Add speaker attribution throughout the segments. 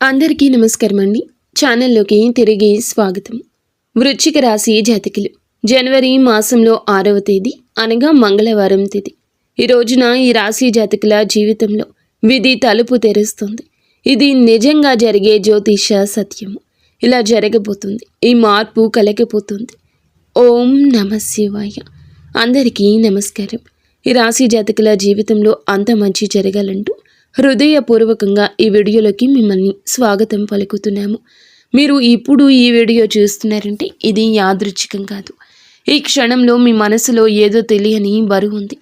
Speaker 1: అందరికీ నమస్కారం అండి. ఛానల్లోకి తిరిగి స్వాగతం. వృశ్చిక రాశి జాతకులు జనవరి మాసంలో 6వ తేదీ అనగా మంగళవారం తేదీ. ఈ రోజున ఈ రాశి జాతకుల జీవితంలో విధి తలుపు తెరుస్తుంది. ఇది నిజంగా జరిగే జ్యోతిష సత్యము. ఇలా జరగబోతుంది. ఈ మార్పు కలగబోతుంది. ఓం నమ శివాయ. అందరికీ నమస్కారం. ఈ రాశి జాతకుల జీవితంలో అంత మంచి జరగాలంటూ హృదయపూర్వకంగా ఈ వీడియోలోకి మిమ్మల్ని స్వాగతం పలుకుతున్నాము. మీరు ఇప్పుడు ఈ వీడియో చూస్తున్నారంటే ఇది యాదృచ్ఛికం కాదు. ఈ క్షణంలో మీ మనసులో ఏదో తెలియని బరువు ఉంది.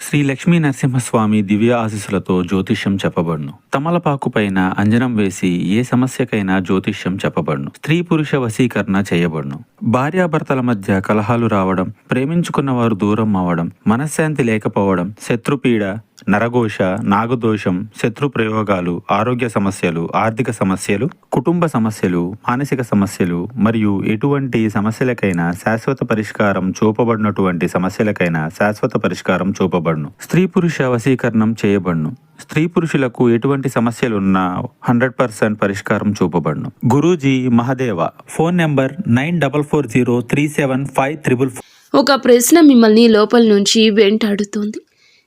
Speaker 2: శ్రీ లక్ష్మీ నరసింహస్వామి దివ్య ఆశీస్సులతో జ్యోతిష్యం చెప్పబడును. తమలపాకు పైన అంజనం వేసి ఏ సమస్యకైనా జ్యోతిష్యం చెప్పబడును. స్త్రీ పురుష వశీకరణ చేయబడును. భార్యాభర్తల మధ్య కలహాలు రావడం, ప్రేమించుకున్న వారు దూరం అవ్వడం, మనశ్శాంతి లేకపోవడం, శత్రుపీడ, నరఘోష, నాగదోషం, శత్రు ప్రయోగాలు, ఆరోగ్య సమస్యలు, ఆర్థిక సమస్యలు, కుటుంబ సమస్యలు, మానసిక సమస్యలు మరియు ఎటువంటి సమస్యలకైనా శాశ్వత పరిష్కారం చూపబడినటువంటి సమస్యలకైనా శాశ్వత పరిష్కారం చూపబడును. స్త్రీ పురుష వశీకరణం చేయబడును. స్త్రీ పురుషులకు ఎటువంటి సమస్యలున్నా 100% పరిష్కారం చూపబడును. గురూజీ మహదేవ. Phone number 9440375344.
Speaker 1: ఒక ప్రశ్న మిమ్మల్ని లోపల నుంచి వెంటాడుతోంది.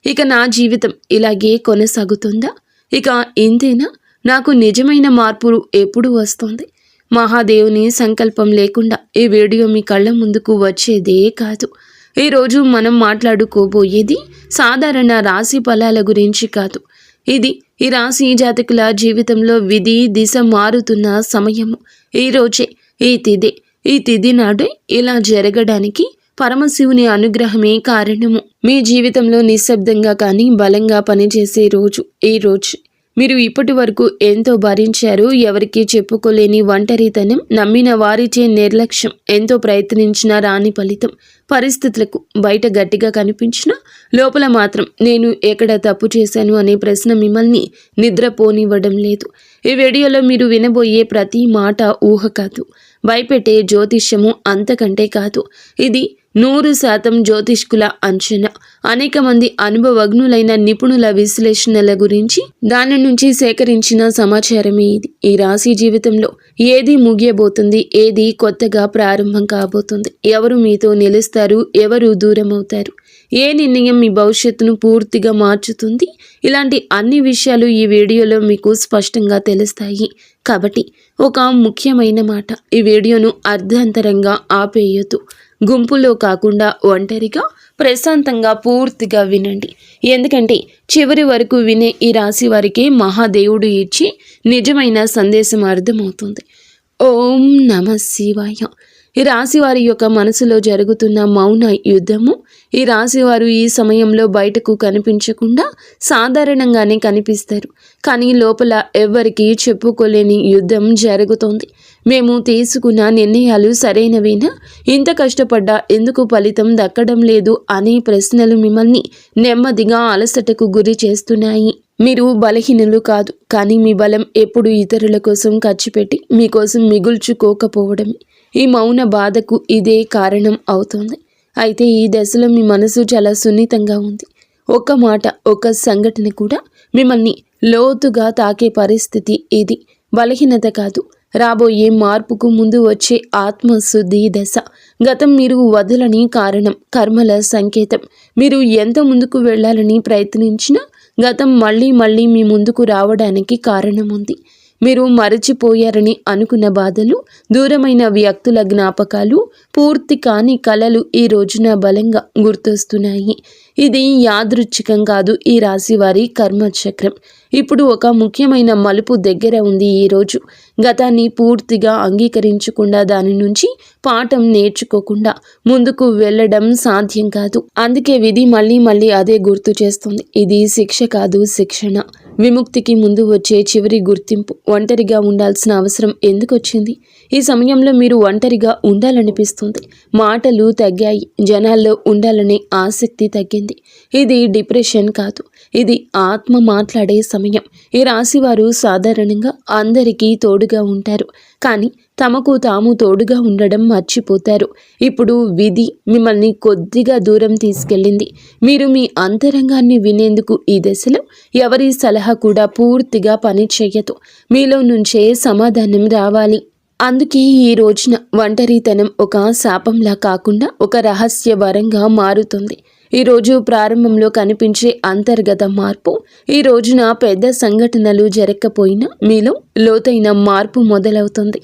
Speaker 1: ఇక నా జీవితం ఇలాగే కొనసాగుతుందా? ఇక ఇంతేనా? నాకు నిజమైన మార్పు ఎప్పుడు వస్తుంది? మహాదేవుని సంకల్పం లేకుండా ఈ వీడియో మీ కళ్ళ ముందుకు వచ్చేదే కాదు. ఈరోజు మనం మాట్లాడుకోబోయేది సాధారణ రాశి ఫలాల గురించి కాదు. ఇది ఈ రాశి జాతకుల జీవితంలో విధి దిశ మారుతున్న సమయము. ఈరోజే ఈ తిథి నాడే ఇలా జరగడానికి పరమశివుని అనుగ్రహమే కారణము. మీ జీవితంలో నిశ్శబ్దంగా కానీ బలంగా పనిచేసే రోజు ఈ రోజు. మీరు ఇప్పటి వరకు ఎంతో భరించారు. ఎవరికి చెప్పుకోలేని ఒంటరితనం, నమ్మిన వారిచే నిర్లక్ష్యం, ఎంతో ప్రయత్నించినా రాని ఫలితం, పరిస్థితులకు బయట గట్టిగా కనిపించినా లోపల మాత్రం నేను ఎక్కడ తప్పు చేశాను అనే ప్రశ్న మిమ్మల్ని నిద్రపోనివ్వడం లేదు. ఈ వీడియోలో మీరు వినబోయే ప్రతి మాట ఊహ కాదు, భయపెట్టే జ్యోతిష్యము అంతకంటే కాదు. ఇది 100% జ్యోతిష్కుల అంచనా, అనేక మంది అనుభవజ్ఞులైన నిపుణుల విశ్లేషణల గురించి దాని నుంచి సేకరించిన సమాచారమే ఇది. ఈ రాశి జీవితంలో ఏది ముగియబోతుంది, ఏది కొత్తగా ప్రారంభం కాబోతుంది, ఎవరు మీతో నిలుస్తారు, ఎవరు దూరం అవుతారు, ఏ నిర్ణయం మీ భవిష్యత్తును పూర్తిగా మార్చుతుంది, ఇలాంటి అన్ని విషయాలు ఈ వీడియోలో మీకు స్పష్టంగా తెలుస్తాయి. కాబట్టి ఒక ముఖ్యమైన మాట, ఈ వీడియోను అర్ధాంతరంగా ఆపేయొద్దు. గుంపులో కాకుండా ఒంటరిగా ప్రశాంతంగా పూర్తిగా వినండి. ఎందుకంటే చివరి వరకు వినే ఈ రాశి వారికి మహాదేవుడు ఇచ్చి నిజమైన సందేశం అర్థమవుతుంది. ఓం నమ శివాయ. ఈ రాశివారి యొక్క మనసులో జరుగుతున్న మౌన యుద్ధము. ఈ రాశివారు ఈ సమయంలో బయటకు కనిపించకుండా సాధారణంగానే కనిపిస్తారు, కానీ లోపల ఎవ్వరికీ చెప్పుకోలేని యుద్ధం జరుగుతోంది. మేము తీసుకున్న నిర్ణయాలు సరైనవేనా? ఇంత కష్టపడ్డా ఎందుకు ఫలితం దక్కడం లేదు అనే ప్రశ్నలు మిమ్మల్ని నెమ్మదిగా అలసటకు గురి చేస్తున్నాయి. మీరు బలహీనులు కాదు, కానీ మీ బలం ఎప్పుడు ఇతరుల కోసం ఖర్చు పెట్టి మీకోసం మిగుల్చుకోకపోవడమే. ఈ మౌన బాధకు ఇదే కారణం అవుతోంది. అయితే ఈ దశలో మీ మనసు చాలా సున్నితంగా ఉంది. ఒక్క మాట, ఒక్క సంఘటన కూడా మిమ్మల్ని లోతుగా తాకే పరిస్థితి ఇది. బలహీనత కాదు, రాబోయే మార్పుకు ముందు వచ్చే ఆత్మశుద్ధి దశ. గతం మీరు వదలని కారణం, కర్మల సంకేతం. మీరు ఎంత ముందుకు వెళ్ళాలని ప్రయత్నించినా గతం మళ్ళీ మళ్ళీ మీ ముందుకు రావడానికి కారణం ఉంది. మీరు మరచిపోయారని అనుకున్న బాధలు, దూరమైన వ్యక్తుల జ్ఞాపకాలు, పూర్తి కాని కలలు ఈ రోజున బలంగా గుర్తొస్తున్నాయి. ఇది యాదృచ్ఛికం కాదు, ఈ రాశి వారి కర్మచక్రం. ఇప్పుడు ఒక ముఖ్యమైన మలుపు దగ్గర ఉంది. ఈరోజు గతాన్ని పూర్తిగా అంగీకరించకుండా, దాని నుంచి పాఠం నేర్చుకోకుండా ముందుకు వెళ్ళడం సాధ్యం కాదు. అందుకే విధి మళ్ళీ మళ్ళీ అదే గుర్తు చేస్తుంది. ఇది శిక్ష కాదు, శిక్షణ. విముక్తికి ముందు వచ్చే చివరి గుర్తింపు. ఒంటరిగా ఉండాల్సిన అవసరం ఎందుకు వచ్చింది? ఈ సమయంలో మీరు ఒంటరిగా ఉండాలనిపిస్తుంది. మాటలు తగ్గాయి, జనాల్లో ఉండాలనే ఆసక్తి తగ్గింది. ఇది డిప్రెషన్ కాదు, ఇది ఆత్మ మాట్లాడే సమయం. ఈ రాశివారు సాధారణంగా అందరికీ తోడుగా ఉంటారు, కానీ తమకు తాము తోడుగా ఉండడం మర్చిపోతారు. ఇప్పుడు విధి మిమ్మల్ని కొద్దిగా దూరం తీసుకెళ్ళింది. మీరు మీ అంతరంగాన్ని వినేందుకు ఈ దశలో ఎవరి సలహా కూడా పూర్తిగా పని చేయదు. మీలో నుంచే సమాధానం రావాలి. అందుకే ఈ రోజున ఒంటరితనం ఒక శాపంలా కాకుండా ఒక రహస్య వరంగా మారుతుంది. ఈ రోజు ప్రారంభంలో కనిపించే అంతర్గత మార్పు ఈ రోజున పెద్ద సంఘటనలు జరగకపోయినా మీలో లోతైన మార్పు మొదలవుతుంది.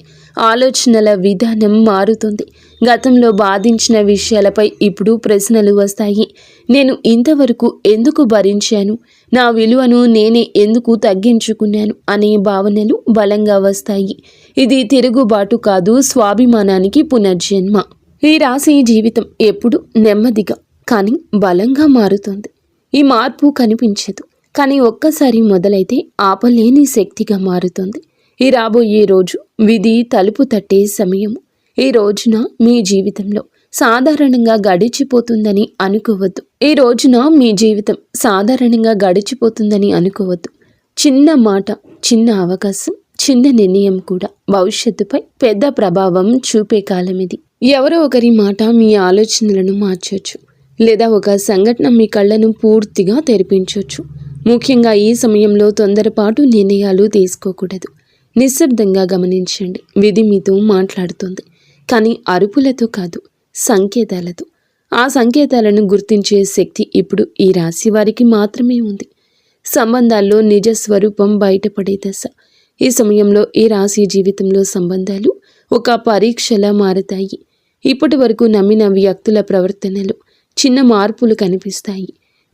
Speaker 1: ఆలోచనల విధానం మారుతుంది. గతంలో బాధించిన విషయాలపై ఇప్పుడు ప్రశ్నలు వస్తాయి. నేను ఇంతవరకు ఎందుకు భరించాను? నా విలువను నేనే ఎందుకు తగ్గించుకున్నాను అనే భావనలు బలంగా వస్తాయి. ఇది తిరుగుబాటు కాదు, స్వాభిమానానికి పునర్జన్మ. ఈ రాశి జీవితం ఎప్పుడు నెమ్మదిగా కానీ బలంగా మారుతుంది. ఈ మార్పు కనిపించదు, కానీ ఒక్కసారి మొదలైతే ఆపలేని శక్తిగా మారుతుంది. ఈ రాబోయే రోజు విధి తలుపు తట్టే సమయము. ఈ రోజున మీ జీవితంలో సాధారణంగా గడిచిపోతుందని అనుకోవద్దు. ఈ రోజున మీ జీవితం సాధారణంగా గడిచిపోతుందని అనుకోవద్దు. చిన్న మాట, చిన్న అవకాశం, చిన్న నిర్ణయం కూడా భవిష్యత్తుపై పెద్ద ప్రభావం చూపే కాలం ఇది. ఎవరో ఒకరి మాట మీ ఆలోచనలను మార్చొచ్చు, లేదా ఒక సంఘటన మీ కళ్ళను పూర్తిగా తెరిపించవచ్చు. ముఖ్యంగా ఈ సమయంలో తొందరపాటు నిర్ణయాలు తీసుకోకూడదు. నిశ్శబ్దంగా గమనించండి. విధి మీతో మాట్లాడుతుంది, కానీ అరుపులతో కాదు, సంకేతాలతో. ఆ సంకేతాలను గుర్తించే శక్తి ఇప్పుడు ఈ రాశి వారికి మాత్రమే ఉంది. సంబంధాల్లో నిజ స్వరూపం బయటపడే దశ. ఈ సమయంలో ఈ రాశి జీవితంలో సంబంధాలు ఒక పరీక్షలా మారతాయి. ఇప్పటి వరకు నమ్మిన వ్యక్తుల ప్రవర్తనలో చిన్న మార్పులు కనిపిస్తాయి.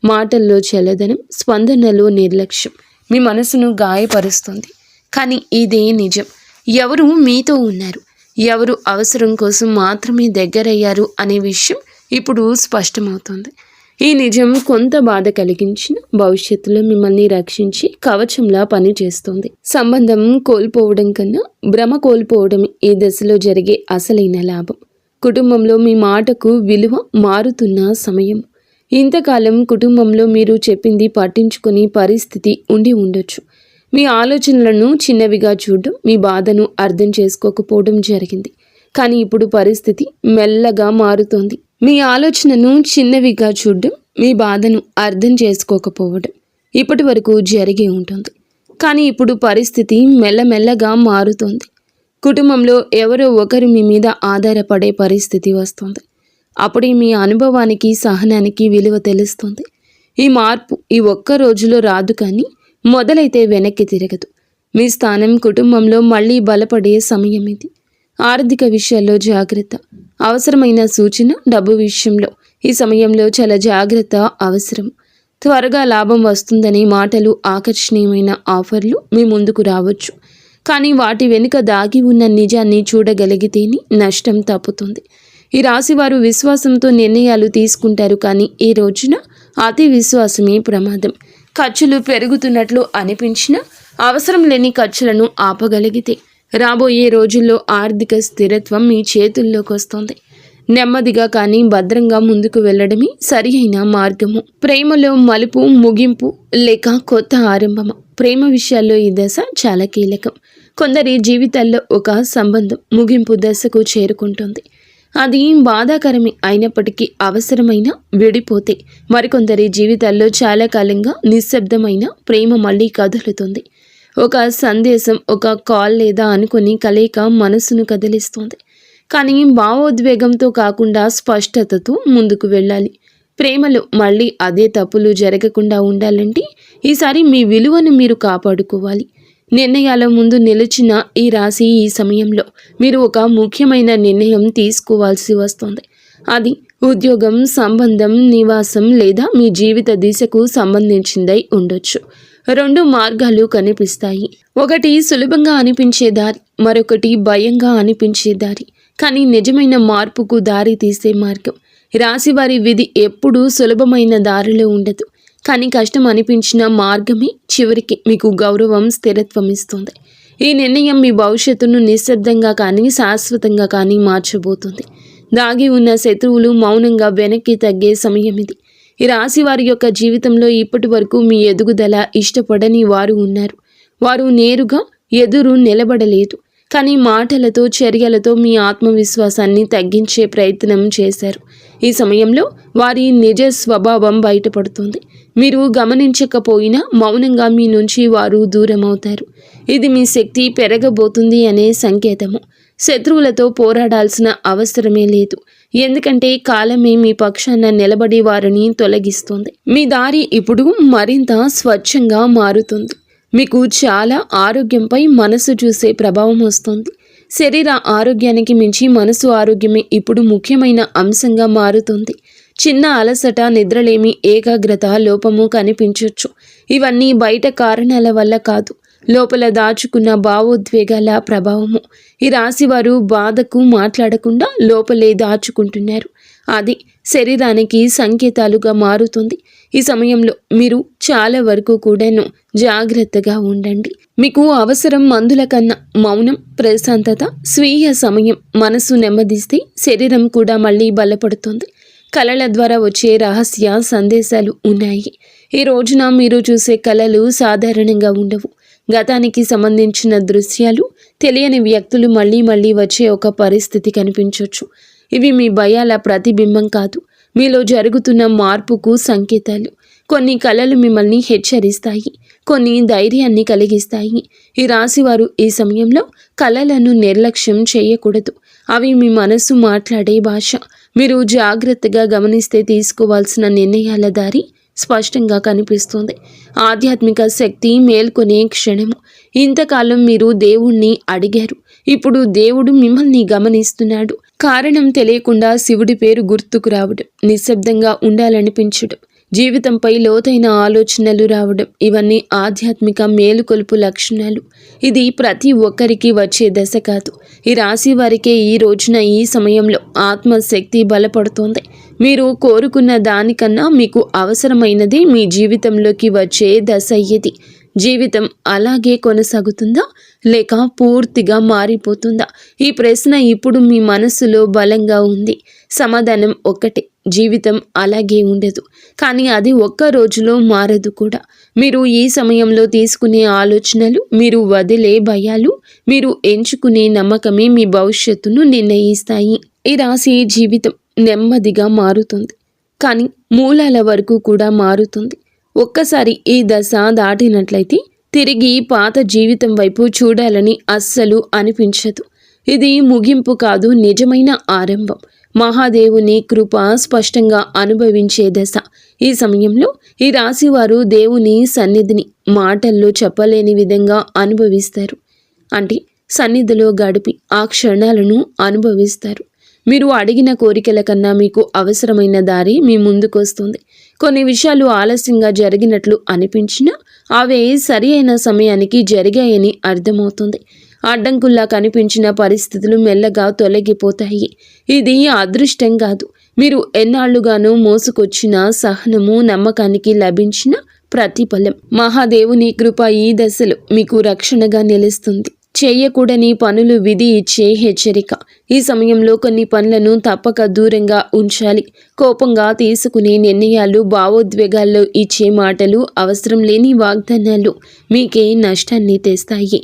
Speaker 1: మాటల్లో చల్లదనం, స్పందనలో నిర్లక్ష్యం మీ మనసును గాయపరుస్తుంది. కానీ ఇదే నిజం. ఎవరు మీతో ఉన్నారు, ఎవరు అవసరం కోసం మాత్రమే దగ్గరయ్యారు అనే విషయం ఇప్పుడు స్పష్టమవుతుంది. ఈ నిజం కొంత బాధ కలిగించిన భవిష్యత్తులో మిమ్మల్ని రక్షించి కవచంలా పనిచేస్తుంది. సంబంధం కోల్పోవడం కన్నా భ్రమ కోల్పోవడం ఈ దశలో జరిగే అసలైన లాభం. కుటుంబంలో మీ మాటకు విలువ మారుతున్న సమయం. ఇంతకాలం కుటుంబంలో మీరు చెప్పింది పట్టించుకునే పరిస్థితి ఉండి ఉండొచ్చు. మీ ఆలోచనలను చిన్నవిగా చూడడం, మీ బాధను అర్థం చేసుకోకపోవడం జరిగింది. కానీ ఇప్పుడు పరిస్థితి మెల్లగా మారుతోంది. మీ ఆలోచనను చిన్నవిగా చూడడం, మీ బాధను అర్థం చేసుకోకపోవడం ఇప్పటి వరకు జరిగి ఉంటుంది. కానీ ఇప్పుడు పరిస్థితి మెల్లమెల్లగా మారుతోంది. కుటుంబంలో ఎవరో ఒకరు మీ మీద ఆధారపడే పరిస్థితి వస్తుంది. అప్పుడే మీ అనుభవానికి, సహనానికి విలువ తెలుస్తుంది. ఈ మార్పు ఈ ఒక్క రోజులో రాదు, కానీ మొదలైతే వెనక్కి తిరగదు. మీ స్థానం కుటుంబంలో మళ్ళీ బలపడే సమయం ఇది. ఆర్థిక విషయాల్లో జాగ్రత్త. అవసరమైన సూచన డబ్బు విషయంలో ఈ సమయంలో చాలా జాగ్రత్త అవసరం. త్వరగా లాభం వస్తుందని మాటలు, ఆకర్షణీయమైన ఆఫర్లు మీ ముందుకు రావచ్చు. కానీ వాటి వెనుక దాగి ఉన్న నిజాన్ని చూడగలిగితేనే నష్టం తప్పుతుంది. ఈ రాశివారు విశ్వాసంతో నిర్ణయాలు తీసుకుంటారు, కానీ ఈ రోజున అతి విశ్వాసమే ప్రమాదం. ఖర్చులు పెరుగుతున్నట్లు అనిపించినా అవసరం లేని ఖర్చులను ఆపగలిగితే రాబోయే రోజుల్లో ఆర్థిక స్థిరత్వం మీ చేతుల్లోకి వస్తుంది. నెమ్మదిగా కానీ భద్రంగా ముందుకు వెళ్ళడమే సరి అయిన మార్గము. ప్రేమలో మలుపు, ముగింపు లేక కొత్త ఆరంభము. ప్రేమ విషయాల్లో ఈ దశ చాలా కీలకం. కొందరి జీవితాల్లో ఒక సంబంధం ముగింపు దశకు చేరుకుంటుంది. అది బాధాకరమే అయినప్పటికీ అవసరమైన విడిపోతే మరికొందరి జీవితాల్లో చాలా కాలంగా నిశ్శబ్దమైన ప్రేమ మళ్ళీ కదులుతుంది. ఒక సందేశం, ఒక కాల్ లేదా అనుకుని కలయిక మనసును కదిలిస్తుంది. కానీ భావోద్వేగంతో కాకుండా స్పష్టతతో ముందుకు వెళ్ళాలి. ప్రేమలో మళ్ళీ అదే తప్పులు జరగకుండా ఉండాలంటే ఈసారి మీ విలువను మీరు కాపాడుకోవాలి. నిర్ణయాల ముందు నిలిచిన ఈ రాశి ఈ సమయంలో మీరు ఒక ముఖ్యమైన నిర్ణయం తీసుకోవాల్సి వస్తుంది. అది ఉద్యోగం, సంబంధం, నివాసం లేదా మీ జీవిత దిశకు సంబంధించిందై ఉండొచ్చు. 2 మార్గాలు కనిపిస్తాయి. ఒకటి సులభంగా అనిపించే దారి, మరొకటి భయంగా అనిపించే దారి. కానీ నిజమైన మార్పుకు దారి తీసే మార్గం. రాశివారి విధి ఎప్పుడూ సులభమైన దారిలో ఉండదు, కానీ కష్టం అనిపించిన మార్గమే చివరికి మీకు గౌరవం, స్థిరత్వం ఇస్తుంది. ఈ నిర్ణయం మీ భవిష్యత్తును నిశ్శబ్దంగా కానీ శాశ్వతంగా కానీ మార్చబోతుంది. దాగి ఉన్న శత్రువులు మౌనంగా వెనక్కి తగ్గే సమయం ఇది. ఈ రాశి వారి యొక్క జీవితంలో ఇప్పటి వరకు మీ ఎదుగుదల ఇష్టపడని వారు ఉన్నారు. వారు నేరుగా ఎదురు నిలబడలేదు, కానీ మాటలతో చర్యలతో మీ ఆత్మవిశ్వాసాన్ని తగ్గించే ప్రయత్నం చేశారు. ఈ సమయంలో వారి నిజ స్వభావం బయటపడుతుంది. మీరు గమనించకపోయినా మౌనంగా మీ నుంచి వారు దూరం అవుతారు. ఇది మీ శక్తి పెరగబోతుంది అనే సంకేతము. శత్రువులతో పోరాడాల్సిన అవసరమే లేదు, ఎందుకంటే కాలమే మీ పక్షాన నిలబడి వారిని తొలగిస్తుంది. మీ దారి ఇప్పుడు మరింత స్వచ్ఛంగా మారుతుంది. మీకు చాలా ఆరోగ్యంపై మనసు చూసే ప్రభావం వస్తుంది. శరీర ఆరోగ్యానికి మించి మనసు ఆరోగ్యమే ఇప్పుడు ముఖ్యమైన అంశంగా మారుతుంది. చిన్న అలసట, నిద్రలేమి, ఏకాగ్రత లోపము కనిపించవచ్చు. ఇవన్నీ బయట కారణాల వల్ల కాదు, లోపల దాచుకున్న భావోద్వేగాల ప్రభావము. ఈ రాశివారు బాధకు మాట్లాడకుండా లోపలే దాచుకుంటున్నారు. అది శరీరానికి సంకేతాలుగా మారుతుంది. ఈ సమయంలో మీరు చాలా వరకు కూడాను జాగ్రత్తగా ఉండండి. మీకు అవసరం మందుల కన్నా మౌనం, ప్రశాంతత, స్వీయ సమయం. మనసు నెమ్మదిస్తే శరీరం కూడా మళ్ళీ బలపడుతుంది. కళల ద్వారా వచ్చే రహస్య సందేశాలు ఉన్నాయి. ఈ రోజున మీరు చూసే కళలు సాధారణంగా ఉండవు. గతానికి సంబంధించిన దృశ్యాలు, తెలియని వ్యక్తులు మళ్ళీ మళ్ళీ వచ్చే ఒక పరిస్థితి కనిపించవచ్చు. ఇవి మీ భయాల ప్రతిబింబం కాదు, మీలో జరుగుతున్న మార్పుకు సంకేతాలు. కొన్ని కళలు మిమ్మల్ని హెచ్చరిస్తాయి, కొన్ని ధైర్యాన్ని కలిగిస్తాయి. ఈ రాశివారు ఈ సమయంలో కళలను నిర్లక్ష్యం చేయకూడదు. అవి మీ మనసు మాట్లాడే భాష. మీరు జాగ్రత్తగా గమనిస్తే తీసుకోవాల్సిన నిర్ణయాల దారి స్పష్టంగా కనిపిస్తుంది. ఆధ్యాత్మిక శక్తి మేల్కొనే క్షణము. ఇంతకాలం మీరు దేవుణ్ణి అడిగారు, ఇప్పుడు దేవుడు మిమ్మల్ని గమనిస్తున్నాడు. కారణం తెలియకుండా శివుడి పేరు గుర్తుకు రావడం, నిశ్శబ్దంగా ఉండాలనిపించడం, జీవితంపై లోతైన ఆలోచనలు రావడం, ఇవన్నీ ఆధ్యాత్మిక మేలుకొలుపు లక్షణాలు. ఇది ప్రతి ఒక్కరికి వచ్చే దశ కాదు. ఈ రాశి వారికే ఈ రోజున ఈ సమయంలో ఆత్మశక్తి బలపడుతోంది. మీరు కోరుకున్న దానికన్నా మీకు అవసరమైనది మీ జీవితంలోకి వచ్చే దశ ఇది. జీవితం అలాగే కొనసాగుతుందా, లేక పూర్తిగా మారిపోతుందా? ఈ ప్రశ్న ఇప్పుడు మీ మనసులో బలంగా ఉంది. సమాధానం ఒక్కటే, జీవితం అలాగే ఉండదు, కానీ అది ఒక్క రోజులో మారదు కూడా. మీరు ఈ సమయంలో తీసుకునే ఆలోచనలు, మీరు వదిలే భయాలు, మీరు ఎంచుకునే నమ్మకమే మీ భవిష్యత్తును నిర్ణయిస్తాయి. ఈ రాశి జీవితం నెమ్మదిగా మారుతుంది, కానీ మూలాల వరకు కూడా మారుతుంది. ఒక్కసారి ఈ దశ దాటినట్లయితే తిరిగి పాత జీవితం వైపు చూడాలని అస్సలు అనిపించదు. ఇది ముగింపు కాదు, నిజమైన ఆరంభం. మహాదేవుని కృప స్పష్టంగా అనుభవించే దశ. ఈ సమయంలో ఈ రాశివారు దేవుని సన్నిధిని మాటల్లో చెప్పలేని విధంగా అనుభవిస్తారు. అంటే సన్నిధిలో గడిపి ఆ క్షణాలను అనుభవిస్తారు. మీరు అడిగిన కోరికల కన్నా మీకు అవసరమైన దారి మీ ముందుకొస్తుంది. కొన్ని విషయాలు ఆలస్యంగా జరిగినట్లు అనిపించినా అవే సరి అయిన సమయానికి జరిగాయని అర్థమవుతుంది. అడ్డంకుల్లా కనిపించిన పరిస్థితులు మెల్లగా తొలగిపోతాయి. ఇది అదృష్టం కాదు, మీరు ఎన్నాళ్లుగానో మోసుకొచ్చిన సహనము, నమ్మకానికి లభించిన ప్రతిఫలం. మహాదేవుని కృప ఈ దశలో మీకు రక్షణగా నిలుస్తుంది. చేయకూడని పనులు విధి ఇచ్చే హెచ్చరిక. ఈ సమయంలో కొన్ని పనులను తప్పక దూరంగా ఉంచాలి. కోపంగా తీసుకునే నిర్ణయాలు, భావోద్వేగాల్లో ఇచ్చే మాటలు, అవసరం లేని వాగ్దానాలు మీకే నష్టాన్ని తెస్తాయి.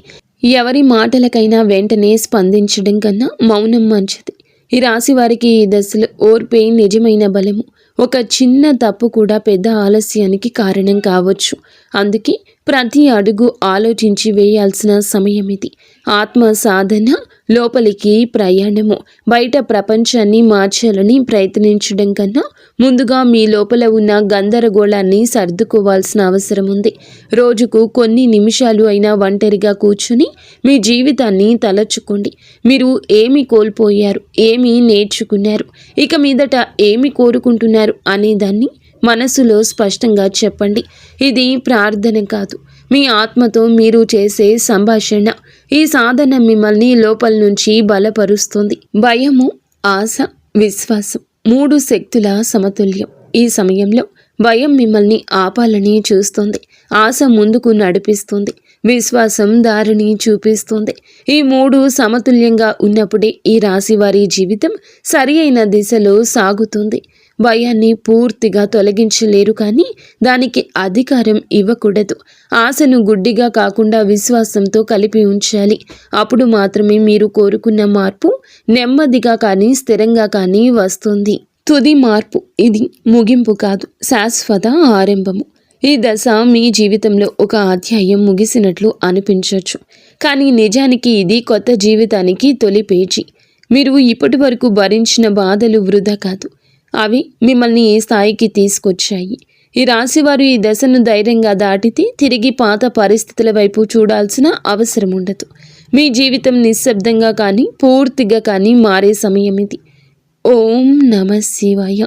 Speaker 1: ఎవరి మాటలకైనా వెంటనే స్పందించడం కన్నా మౌనం మంచిది. ఈ రాశి వారికి ఈ దశలో ఓర్పే నిజమైన బలము. ఒక చిన్న తప్పు కూడా పెద్ద ఆలస్యానికి కారణం కావచ్చు. అందుకే ప్రతి అడుగు ఆలోచించి వేయాల్సిన సమయం ఇది. ఆత్మ సాధన, లోపలికి ప్రయాణము. బయట ప్రపంచాన్ని మార్చాలని ప్రయత్నించడం కన్నా ముందుగా మీ లోపల ఉన్న గందరగోళాన్ని సర్దుకోవాల్సిన అవసరం ఉంది. రోజుకు కొన్ని నిమిషాలు అయినా ఒంటరిగా కూర్చుని మీ జీవితాన్ని తలచుకోండి. మీరు ఏమి కోల్పోయారు, ఏమి నేర్చుకున్నారు, ఇక మీదట ఏమి కోరుకుంటున్నారు అనే దాన్ని మనసులో స్పష్టంగా చెప్పండి. ఇది ప్రార్థన కాదు, మీ ఆత్మతో మీరు చేసే సంభాషణ. ఈ సాధన మిమ్మల్ని లోపల నుంచి బలపరుస్తుంది. భయము, ఆశ, విశ్వాసం, 3 శక్తుల సమతుల్యం. ఈ సమయంలో భయం మిమ్మల్ని ఆపాలని చూస్తుంది, ఆశ ముందుకు నడిపిస్తుంది, విశ్వాసం దారిని చూపిస్తుంది. ఈ 3 సమతుల్యంగా ఉన్నప్పుడే ఈ రాశి వారి జీవితం సరి అయిన దిశలో సాగుతుంది. భయాన్ని పూర్తిగా తొలగించలేరు, కానీ దానికి అధికారం ఇవ్వకూడదు. ఆశను గుడ్డిగా కాకుండా విశ్వాసంతో కలిపి ఉంచాలి. అప్పుడు మాత్రమే మీరు కోరుకున్న మార్పు నెమ్మదిగా కానీ స్థిరంగా కానీ వస్తుంది. తుది మార్పు ఇది ముగింపు కాదు, శాశ్వత ఆరంభము. ఈ దశ మీ జీవితంలో ఒక అధ్యాయం ముగిసినట్లు అనిపించవచ్చు, కానీ నిజానికి ఇది కొత్త జీవితానికి తొలి పేజీ. మీరు ఇప్పటి వరకు భరించిన బాధలు వృధా కాదు, అవి మిమ్మల్ని ఈ స్థాయికి తీసుకొచ్చాయి. ఈ రాశివారు ఈ దశను ధైర్యంగా దాటితే తిరిగి పాత పరిస్థితుల వైపు చూడాల్సిన అవసరం ఉండదు. మీ జీవితం నిశ్శబ్దంగా కానీ పూర్తిగా కానీ మారే సమయం ఇది. ఓం నమ శివాయ.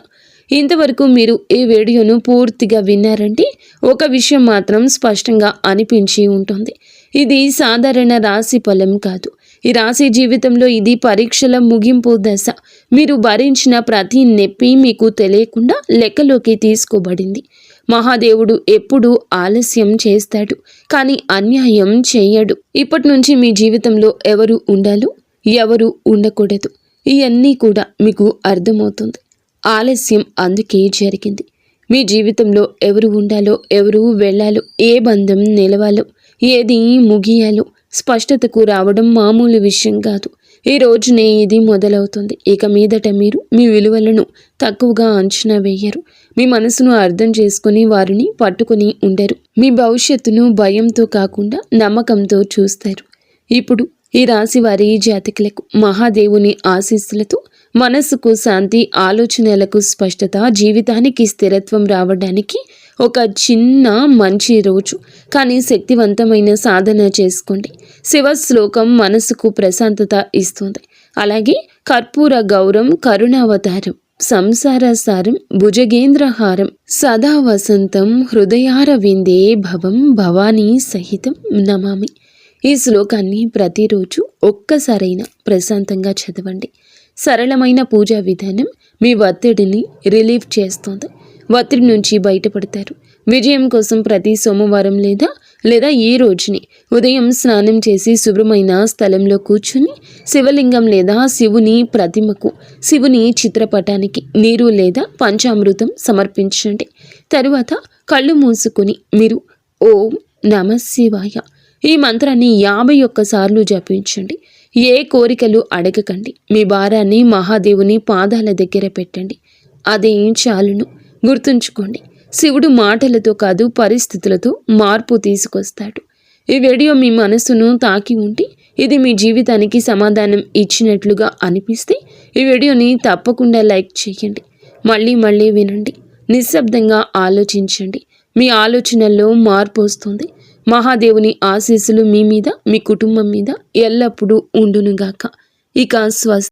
Speaker 1: ఇంతవరకు మీరు ఈ వీడియోను పూర్తిగా విన్నారంటే ఒక విషయం మాత్రం స్పష్టంగా అనిపించి ఉంటుంది. ఇది సాధారణ రాశి ఫలం కాదు. ఈ రాశి జీవితంలో ఇది పరీక్షల ముగింపు దశ. మీరు భరించిన ప్రతి నొప్పి మీకు తెలియకుండా లెక్కలోకి తీసుకోబడింది. మహాదేవుడు ఎప్పుడూ ఆలస్యం చేస్తాడు, కానీ అన్యాయం చేయడు. ఇప్పటి నుంచి మీ జీవితంలో ఎవరు ఉండాలో, ఎవరు ఉండకూడదు, ఇవన్నీ కూడా మీకు అర్థమవుతుంది. ఆలస్యం అందుకే జరిగింది. మీ జీవితంలో ఎవరు ఉండాలో, ఎవరు వెళ్ళాలో, ఏ బంధం నిలవాలో, ఏది ముగియాలో స్పష్టతకు రావడం మామూలు విషయం కాదు. ఈ రోజునే ఇది మొదలవుతుంది. ఇక మీదట మీరు మీ విలువలను తక్కువగా అంచనా వేయరు. మీ మనసును అర్థం చేసుకుని వారిని పట్టుకుని ఉండరు. మీ భవిష్యత్తును భయంతో కాకుండా నమ్మకంతో చూస్తారు. ఇప్పుడు ఈ రాశి వారి జాతకులకు మహాదేవుని ఆశీస్సులతో మనసుకు శాంతి, ఆలోచనలకు స్పష్టత, జీవితానికి స్థిరత్వం రావడానికి ఒక చిన్న మంచి రోజు, కానీ శక్తివంతమైన సాధన చేసుకోండి. శివ శ్లోకం మనసుకు ప్రశాంతత ఇస్తుంది. అలాగే కర్పూర గౌరం కరుణావతారం సంసార సారం భుజగేంద్రహారం సదా వసంతం హృదయార విందే భవం భవానీ సహితం నమామి. ఈ శ్లోకాన్ని ప్రతిరోజు ఒక్కసారైనా ప్రశాంతంగా చదవండి. సరళమైన పూజా విధానం మీ ఒత్తిడిని రిలీఫ్ చేస్తుంది. ఒత్తిడి నుంచి బయటపడతారు. విజయం కోసం ప్రతి సోమవారం లేదా ఈ రోజుని ఉదయం స్నానం చేసి శుభ్రమైన స్థలంలో కూర్చుని శివలింగం లేదా శివుని ప్రతిమకు, శివుని చిత్రపటానికి నీరు లేదా పంచామృతం సమర్పించండి. తరువాత కళ్ళు మూసుకుని మీరు ఓం నమ శివాయ ఈ మంత్రాన్ని 51 సార్లు జపించండి. ఏ కోరికలు అడగకండి. మీ భారాన్ని మహాదేవుని పాదాల దగ్గర పెట్టండి. అదేం చాలును. గుర్తుంచుకోండి, శివుడు మాటలతో కాదు పరిస్థితులతో మార్పు తీసుకొస్తాడు. ఈ వీడియో మీ మనసును తాకి ఉంటే, ఇది మీ జీవితానికి సమాధానం ఇచ్చినట్లుగా అనిపిస్తే ఈ వీడియోని తప్పకుండా లైక్ చేయండి. మళ్ళీ వినండి. నిశ్శబ్దంగా ఆలోచించండి. మీ ఆలోచనల్లో మార్పు వస్తుంది. మహాదేవుని ఆశీస్సులు మీ మీద, మీ కుటుంబం మీద ఎల్లప్పుడూ ఉండునుగాక. ఇక స్వస్తి.